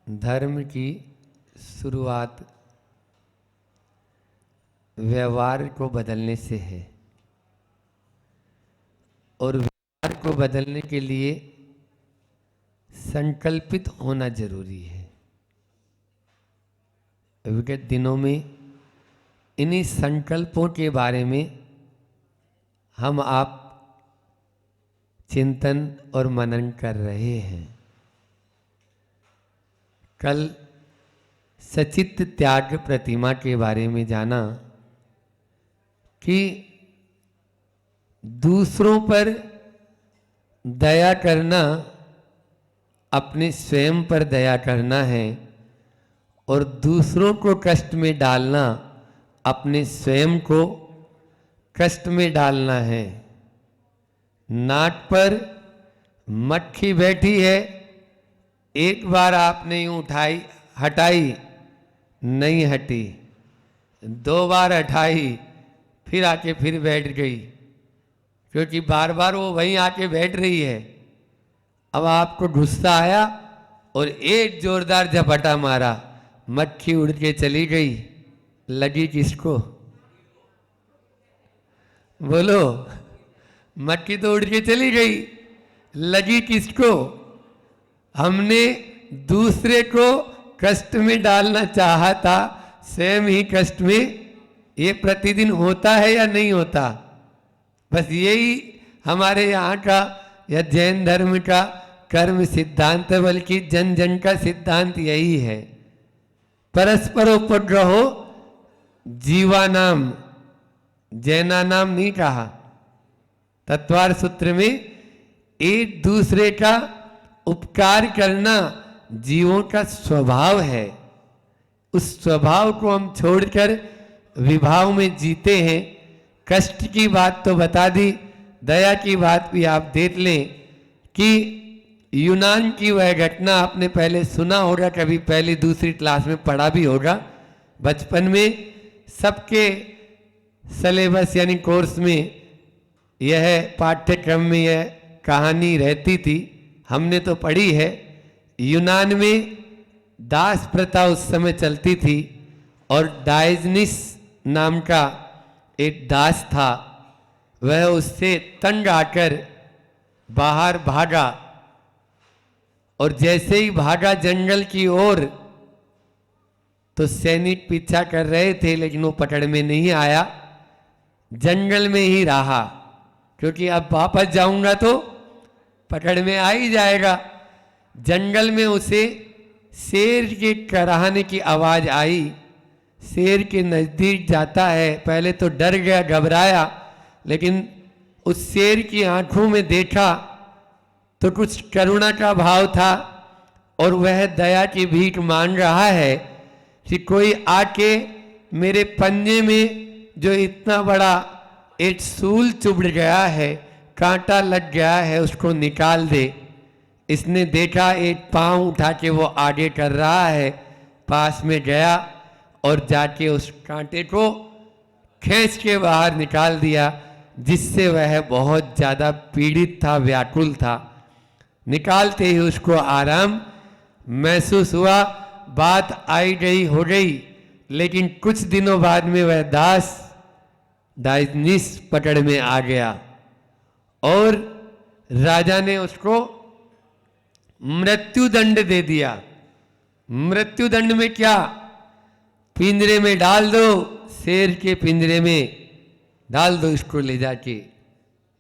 धर्म की शुरुआत व्यवहार को बदलने से है और व्यवहार को बदलने के लिए संकल्पित होना जरूरी है। विगत दिनों में इन्हीं संकल्पों के बारे में हम आप चिंतन और मनन कर रहे हैं। कल सचित त्याग प्रतिमा के बारे में जाना कि दूसरों पर दया करना अपने स्वयं पर दया करना है और दूसरों को कष्ट में डालना अपने स्वयं को कष्ट में डालना है। नाक पर मक्खी बैठी है, एक बार आपने यूं उठाई हटाई, नहीं हटी, दो बार हटाई, फिर आके फिर बैठ गई, क्योंकि बार बार वो वहीं आके बैठ रही है। अब आपको गुस्सा आया और एक जोरदार झपटा मारा, मक्खी उड़ के चली गई। लगी किसको? बोलो, मक्खी तो उड़ के चली गई, लगी किसको? हमने दूसरे को कष्ट में डालना चाहा था, स्वयं ही कष्ट में। ये प्रतिदिन होता है या नहीं होता? बस यही हमारे यहाँ का या जैन धर्म का कर्म सिद्धांत है, बल्कि जन जन का सिद्धांत यही है। परस्पर उपद्रवो जीवानाम, जैना नाम नहीं कहा। तत्वार सूत्र में एक दूसरे का उपकार करना जीवों का स्वभाव है। उस स्वभाव को हम छोड़कर विभाव में जीते हैं। कष्ट की बात तो बता दी, दया की बात भी आप देख लें कि यूनान की वह घटना आपने पहले सुना होगा, कभी पहली दूसरी क्लास में पढ़ा भी होगा। बचपन में सबके सिलेबस यानी कोर्स में यह पाठ्यक्रम में यह कहानी रहती थी, हमने तो पढ़ी है। यूनान में दास प्रथा उस समय चलती थी और डायजनिस नाम का एक दास था, वह उससे तंग आकर बाहर भागा और जैसे ही भागा जंगल की ओर तो सैनिक पीछा कर रहे थे, लेकिन वो पकड़ में नहीं आया, जंगल में ही रहा, क्योंकि अब वापस जाऊंगा तो पकड़ में आ ही जाएगा। जंगल में उसे शेर के कराहने की आवाज आई। शेर के नजदीक जाता है, पहले तो डर गया, घबराया, लेकिन उस शेर की आंखों में देखा तो कुछ करुणा का भाव था और वह दया की भीख मांग रहा है कि कोई आके मेरे पंजे में जो इतना बड़ा एक सूल चुभ गया है, कांटा लग गया है, उसको निकाल दे। इसने देखा एक पांव उठा के वो आगे कर रहा है, पास में गया और जाके उस कांटे को खींच के बाहर निकाल दिया, जिससे वह बहुत ज़्यादा पीड़ित था, व्याकुल था। निकालते ही उसको आराम महसूस हुआ, बात आई गई हो गई, लेकिन कुछ दिनों बाद में वह दास डायजनिस पकड़ में आ गया और राजा ने उसको मृत्यु दंड दे दिया। मृत्यु दंड में क्या? पिंजरे में डाल दो, शेर के पिंजरे में डाल दो इसको ले जाके।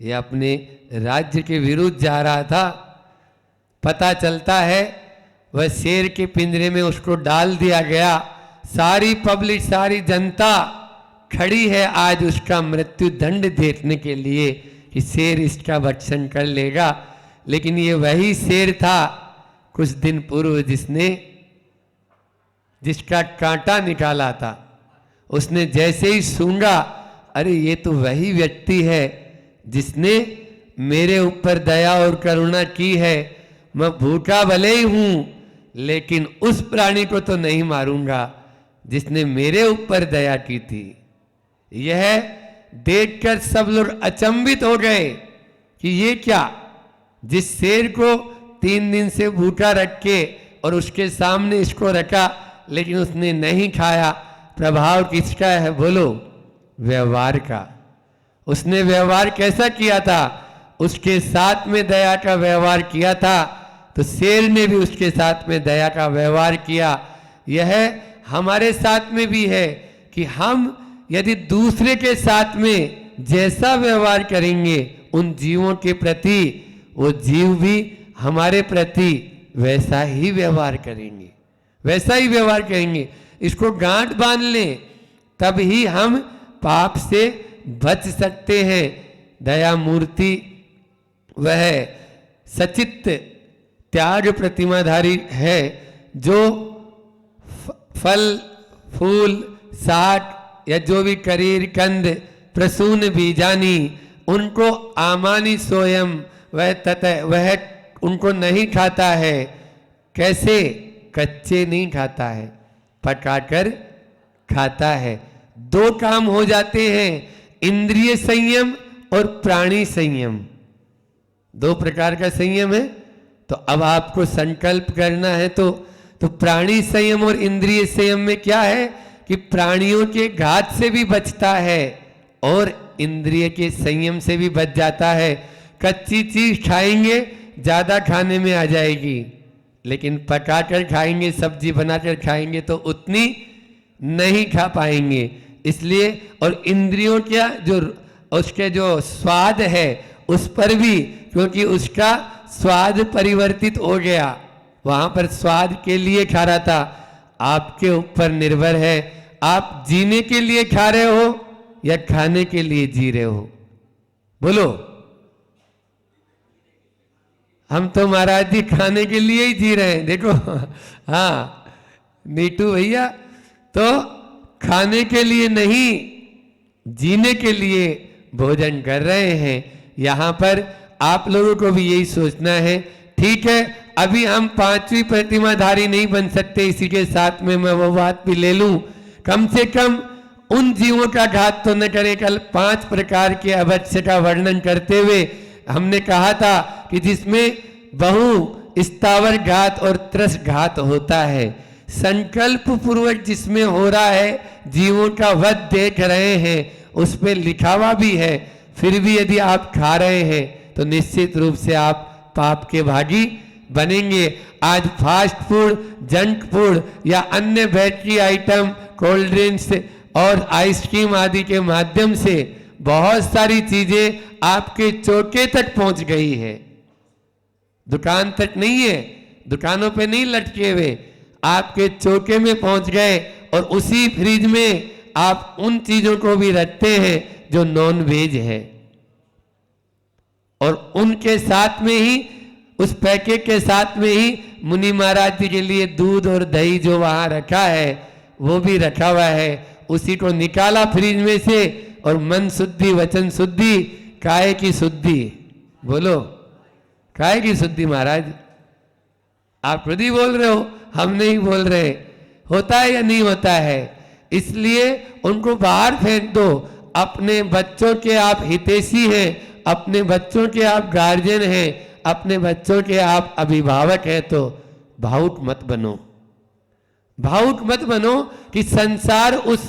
ये अपने राज्य के विरुद्ध जा रहा था, पता चलता है वह शेर के पिंजरे में उसको डाल दिया गया। सारी पब्लिक, सारी जनता खड़ी है आज उसका मृत्यु दंड देखने के लिए कि शेर इसका भक्षण कर लेगा। लेकिन ये वही शेर था कुछ दिन पूर्व जिसका कांटा निकाला था। उसने जैसे ही सूंघा, अरे ये तो वही व्यक्ति है जिसने मेरे ऊपर दया और करुणा की है। मैं भूखा भले ही हूं, लेकिन उस प्राणी को तो नहीं मारूंगा जिसने मेरे ऊपर दया की थी। यह देखकर सब लोग अचंभित हो गए कि ये क्या? जिस शेर को 3 दिन से भूखा रख के और उसके सामने इसको रखा, लेकिन उसने नहीं खाया। प्रभाव किसका है बोलो? व्यवहार का। उसने व्यवहार कैसा किया था? उसके साथ में दया का व्यवहार किया था, तो शेर ने भी उसके साथ में दया का व्यवहार किया। यह हमारे साथ में भी है कि हम यदि दूसरे के साथ में जैसा व्यवहार करेंगे उन जीवों के प्रति, वो जीव भी हमारे प्रति वैसा ही व्यवहार करेंगे, वैसा ही व्यवहार करेंगे। इसको गांठ बांध लें, तब ही हम पाप से बच सकते हैं। दया मूर्ति वह सचित्त त्याग प्रतिमाधारी है, जो फल फूल साग या जो भी करीर कंद प्रसून बीजानी उनको आमानी सोयम वह ततः वह उनको नहीं खाता है। कैसे? कच्चे नहीं खाता है, पकाकर खाता है। दो काम हो जाते हैं, इंद्रिय संयम और प्राणी संयम। दो प्रकार का संयम है। तो अब आपको संकल्प करना है तो प्राणी संयम और इंद्रिय संयम में क्या है कि प्राणियों के घात से भी बचता है और इंद्रिय के संयम से भी बच जाता है। कच्ची चीज खाएंगे ज्यादा खाने में आ जाएगी, लेकिन पकाकर खाएंगे, सब्जी बनाकर खाएंगे तो उतनी नहीं खा पाएंगे। इसलिए और इंद्रियों क्या जो उसके जो स्वाद है उस पर भी, क्योंकि उसका स्वाद परिवर्तित हो गया, वहां पर स्वाद के लिए खा रहा था। आपके ऊपर निर्भर है, आप जीने के लिए खा रहे हो या खाने के लिए जी रहे हो? बोलो। हम तो महाराज जी खाने के लिए ही जी रहे हैं, देखो। हाँ नीटू भैया, तो खाने के लिए नहीं, जीने के लिए भोजन कर रहे हैं। यहां पर आप लोगों को भी यही सोचना है। ठीक है, अभी हम 5वीं प्रतिमाधारी नहीं बन सकते, इसी के साथ में मैं वो बात भी ले लूं, कम से कम उन जीवों का घात तो न करें। कल 5 प्रकार के अवश्य का वर्णन करते हुए हमने कहा था कि जिसमें बहु स्थावर घात और त्रस घात होता है। संकल्प पूर्वक जिसमें हो रहा है, जीवों का वध देख रहे हैं, उस पे लिखावा भी है, फिर भी यदि आप खा रहे हैं तो निश्चित रूप से आप पाप के भागी बनेंगे। आज फास्ट फूड, जंक फूड या अन्य बैटरी आइटम, कोल्ड ड्रिंक्स और आइसक्रीम आदि के माध्यम से बहुत सारी चीजें आपके चौके तक पहुंच गई है, दुकान तक नहीं है, दुकानों पे नहीं लटके हुए, आपके चौके में पहुंच गए। और उसी फ्रिज में आप उन चीजों को भी रखते हैं जो नॉन वेज है, और उनके साथ में ही, उस पैकेट के साथ में ही मुनि महाराज जी के लिए दूध और दही जो वहां रखा है वो भी रखा हुआ है। उसी को निकाला फ्रिज में से, और मन शुद्धि, वचन शुद्धि, काय की शुद्धि। बोलो, काय की शुद्धि महाराज? आप खुद ही बोल रहे हो, हम नहीं बोल रहे। होता है या नहीं होता है? इसलिए उनको बाहर फेंक दो। अपने बच्चों के आप हितैषी हैं, अपने बच्चों के आप गार्जियन हैं, अपने बच्चों के आप अभिभावक हैं, तो भावुक मत बनो। भावुक मत बनो कि संसार उस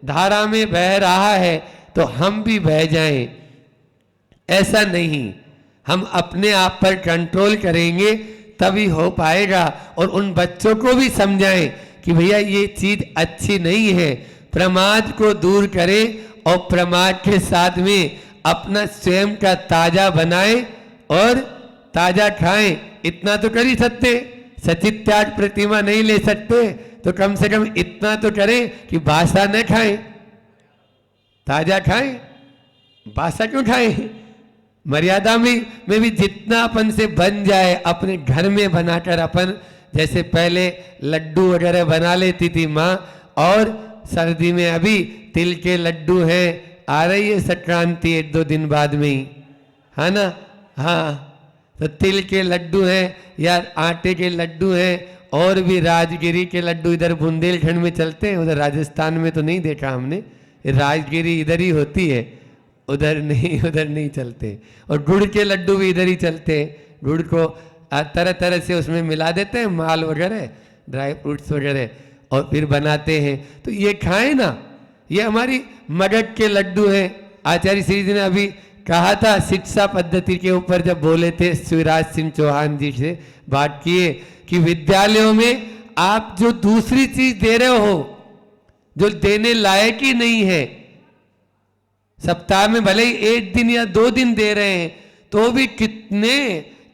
धारा में बह रहा है तो हम भी बह जाएं। ऐसा नहीं, हम अपने आप पर कंट्रोल करेंगे तभी हो पाएगा। और उन बच्चों को भी समझाएं कि भैया ये चीज अच्छी नहीं है, प्रमाद को दूर करें और प्रमाद के साथ में अपना स्वयं का ताजा बनाएं और ताजा खाएं। इतना तो कर ही सकते, सचित त्याग प्रतिमा नहीं ले सकते तो कम से कम इतना तो करें कि बासा न खाएं, ताजा खाएं। बासा क्यों खाएं? मर्यादा में भी जितना अपन से बन जाए, अपने घर में बनाकर अपन, जैसे पहले लड्डू वगैरह बना लेती थी माँ, और सर्दी में अभी तिल के लड्डू हैं, आ रही है संक्रांति 1-2 दिन बाद में ही, है ना? हाँ, तो तिल के लड्डू हैं या आटे के लड्डू हैं, और भी राजगिरी के लड्डू इधर बुंदेलखंड में चलते हैं, उधर राजस्थान में तो नहीं देखा हमने। राजगिरी इधर ही होती है, उधर नहीं चलते। और गुड़ के लड्डू भी इधर ही चलते हैं। गुड़ को तरह तरह से उसमें मिला देते हैं, माल वगैरह, ड्राई फ्रूट्स वगैरह, और फिर बनाते हैं। तो ये खाएं ना, ये हमारी मगध के लड्डू हैं। आचार्य श्री जी ने अभी कहा था शिक्षा पद्धति के ऊपर जब बोले थे, शिवराज सिंह चौहान जी से बात किए कि विद्यालयों में आप जो दूसरी चीज दे रहे हो जो देने लायक ही नहीं है, सप्ताह में भले ही 1 दिन या 2 दिन दे रहे हैं, तो भी कितने,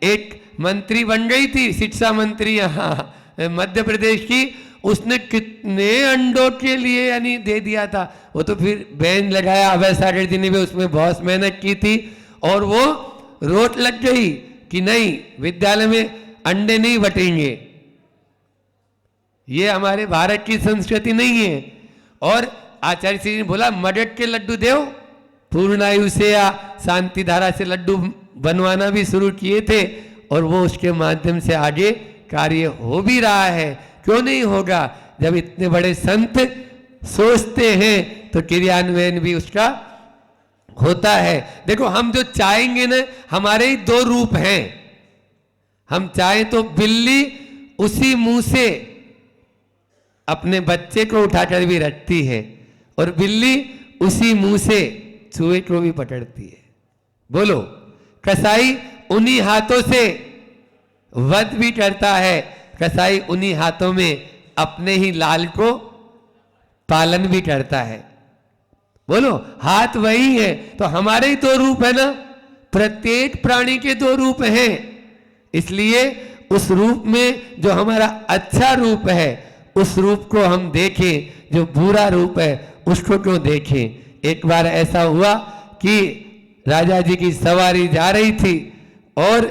एक मंत्री बन गई थी शिक्षा मंत्री यहाँ मध्य प्रदेश की, उसने कितने अंडों के लिए यानी दे दिया था। वो तो फिर बैन लगाया अभय सागर जी ने भी, उसमें बहुत मेहनत की थी और वो रोट लग गई कि नहीं विद्यालय में अंडे नहीं बटेंगे। ये हमारे भारत की संस्कृति नहीं है। और आचार्य श्री ने बोला मगध के लड्डू दो, पूर्णायु से या शांति धारा से लड्डू बनवाना भी शुरू किए थे और वो उसके माध्यम से आगे कार्य हो भी रहा है। क्यों नहीं होगा? जब इतने बड़े संत सोचते हैं तो क्रियान्वयन भी उसका होता है। देखो हम जो चाहेंगे ना, हमारे ही 2 रूप हैं। हम चाहें तो बिल्ली उसी मुंह से अपने बच्चे को उठाकर भी रखती है और बिल्ली उसी मुंह से चूहे को भी पकड़ती है। बोलो, कसाई उन्हीं हाथों से वध भी करता है, कसाई उन्हीं हाथों में अपने ही लाल को पालन भी करता है। बोलो, हाथ वही है। तो हमारे ही 2 रूप है ना, प्रत्येक प्राणी के 2 रूप हैं। इसलिए उस रूप में जो हमारा अच्छा रूप है उस रूप को हम देखें, जो बुरा रूप है उसको क्यों देखें। एक बार ऐसा हुआ कि राजा जी की सवारी जा रही थी और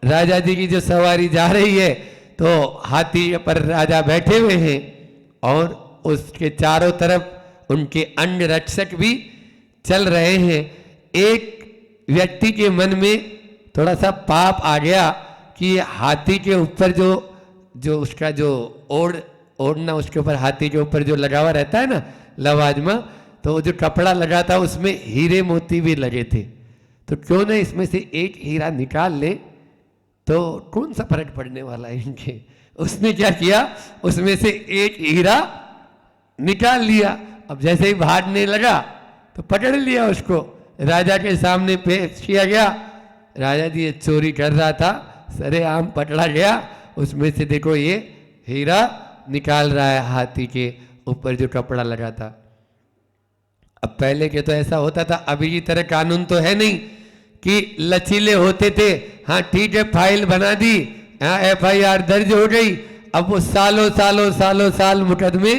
राजा जी की जो सवारी जा रही है तो हाथी पर राजा बैठे हुए हैं और उसके चारों तरफ उनके अंग रक्षक भी चल रहे हैं। एक व्यक्ति के मन में थोड़ा सा पाप आ गया कि हाथी के ऊपर जो उसका जो ओढ़ना उसके ऊपर हाथी के ऊपर जो लगा हुआ रहता है ना लवाजमा, तो वो जो कपड़ा लगा था उसमें हीरे मोती भी लगे थे। तो क्यों ना इसमें से एक हीरा निकाल ले, तो कौन सा फर्क पड़ने वाला है इनके। उसने क्या किया, उसमें से एक हीरा निकाल लिया। अब जैसे ही भागने लगा तो पकड़ लिया उसको, राजा के सामने पेश किया गया। राजा जी ये चोरी कर रहा था, सरेआम पकड़ा गया। उसमें से देखो ये हीरा निकाल रहा है हाथी के ऊपर जो कपड़ा लगा था। अब पहले के तो ऐसा होता था, अभी की तरह कानून तो है नहीं कि लचीले होते थे। हाँ ठीक है, फाइल बना दी, हाँ FIR दर्ज हो गई। अब वो सालों साल मुकदमे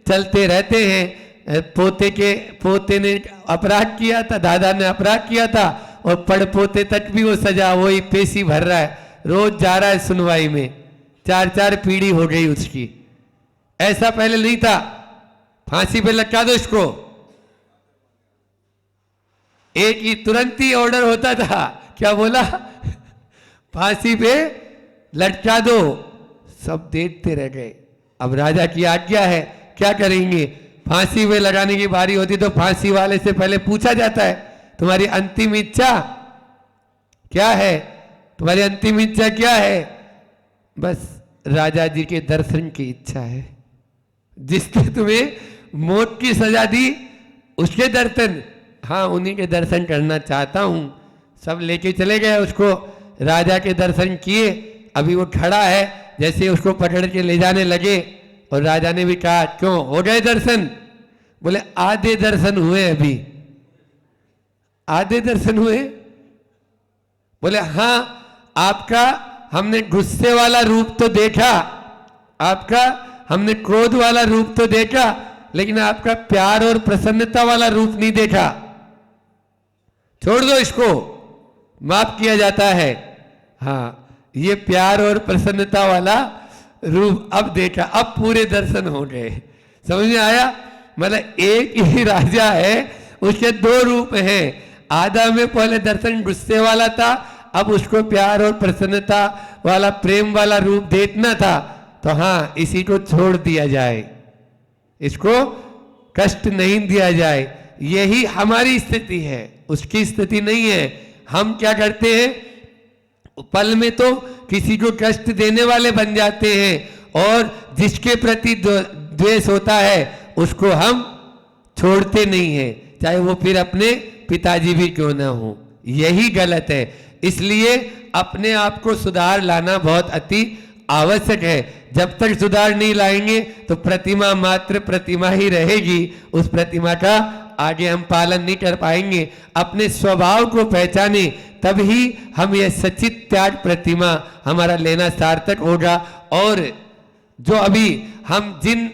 चलते रहते हैं। पोते ने अपराध किया था, दादा ने अपराध किया था और पड़पोते तक भी वो सजा वही पेशी भर रहा है, रोज जा रहा है सुनवाई में। 4 पीढ़ी हो गई उसकी। ऐसा पहले नहीं था, फांसी पे लटका दो इसको, एक ही तुरंत ही ऑर्डर होता था। क्या बोला? फांसी पे लटका दो। सब देखते रह गए। अब राजा की आज्ञा है, क्या करेंगे? फांसी पे लगाने की बारी होती तो फांसी वाले से पहले पूछा जाता है तुम्हारी अंतिम इच्छा क्या है, तुम्हारी अंतिम इच्छा क्या है? बस राजा जी के दर्शन की इच्छा है। जिसने तुम्हें मौत की सजा दी उसके दर्शन, हाँ उन्हीं के दर्शन करना चाहता हूं। सब लेके चले गए उसको, राजा के दर्शन किए। अभी वो खड़ा है, जैसे उसको पकड़ के ले जाने लगे और राजा ने भी कहा क्यों हो गए दर्शन? बोले आधे दर्शन हुए, अभी आधे दर्शन हुए। बोले हाँ, आपका हमने गुस्से वाला रूप तो देखा, आपका हमने क्रोध वाला रूप तो देखा, लेकिन आपका प्यार और प्रसन्नता वाला रूप नहीं देखा। छोड़ दो इसको, माफ किया जाता है। हाँ, ये प्यार और प्रसन्नता वाला रूप अब देखा, अब पूरे दर्शन हो गए। समझ में आया? मतलब एक ही राजा है, उसके 2 रूप हैं। आधा में पहले दर्शन गुस्से वाला था, अब उसको प्यार और प्रसन्नता वाला प्रेम वाला रूप देखना था। तो हाँ, इसी को छोड़ दिया जाए, इसको कष्ट नहीं दिया जाए। यही हमारी स्थिति है, उसकी स्थिति नहीं है। हम क्या करते हैं, पल में तो किसी को कष्ट देने वाले बन जाते हैं, और जिसके प्रति द्वेष होता है उसको हम छोड़ते नहीं हैं, चाहे वो फिर अपने पिताजी भी क्यों ना हो। यही गलत है। इसलिए अपने आप को सुधार लाना बहुत अति आवश्यक है। जब तक सुधार नहीं लाएंगे तो प्रतिमा मात्र प्रतिमा ही रहेगी, उस प्रतिमा का आगे हम पालन नहीं कर पाएंगे। अपने स्वभाव को पहचाने तभी हम ये सचित त्याग प्रतिमा हमारा लेना सार्थक होगा। और जो अभी हम जिन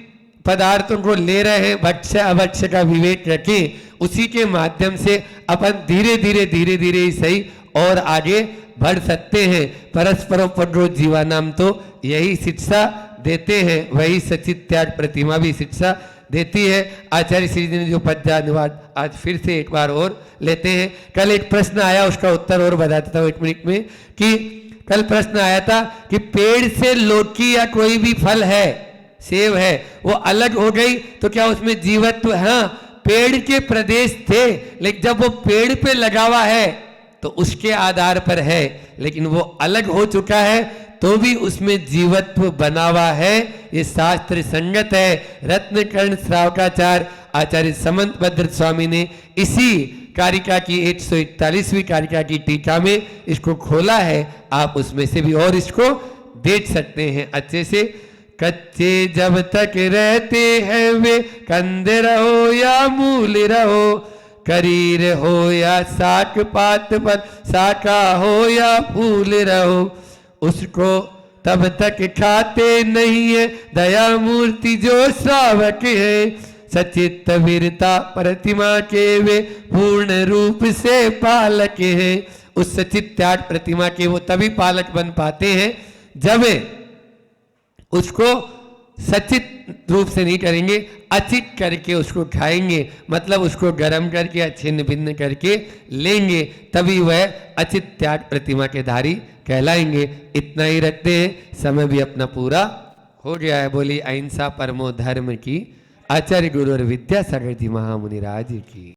पदार्थों को ले रहे हैं, भक्ष्य अभक्ष्य का विवेक रखें, उसी के माध्यम से अपन धीरे धीरे ही सही और आगे बढ़ सकते हैं। परस्परों पर जीवानाम तो यही शिक्षा देते हैं, वही सचित त्याग प्रतिमा भी शिक्षा देती है। आचार्य श्री जी ने जो पद्यानुवाद आज फिर से एक बार और लेते हैं। कल एक प्रश्न आया, उसका उत्तर और बताता हूं 1 मिनट में, कि कल प्रश्न आया था कि पेड़ से लौकी या कोई भी फल है, सेब है, वो अलग हो गई तो क्या उसमें जीवत्व? हाँ, पेड़ के प्रदेश थे, लेकिन जब वो पेड़ पे लगा हुआ है तो उसके आधार पर है, लेकिन वो अलग हो चुका है तो भी उसमें जीवत्व बना हुआ है। ये शास्त्र संगत है। रत्नकर्ण श्रावकाचार्य आचार्य समंत भद्र स्वामी ने इसी कारिका की 141वीं कारिका की टीका में इसको खोला है। आप उसमें से भी और इसको देख सकते हैं अच्छे से। कच्चे जब तक रहते हैं वे, कंद रहो या मूल रहो, करीर हो या साक पात पर, साका हो या फूल रहो, उसको तब तक खाते नहीं है दया मूर्ति जो श्रावक है, सचित वीरता प्रतिमा के वे पूर्ण रूप से पालक है। उस सचित त्याग प्रतिमा के वो तभी पालक बन पाते हैं जब उसको सचित रूप से नहीं करेंगे, अचित करके उसको खाएंगे, मतलब उसको गर्म करके या छिन्न भिन्न करके लेंगे, तभी वह अचित त्याग प्रतिमा के धारी कहलाएंगे। इतना ही रखते हैं, समय भी अपना पूरा हो गया है। बोली अहिंसा परमो धर्म की। आचार्य गुरु और विद्यासागर जी महामुनि राज की।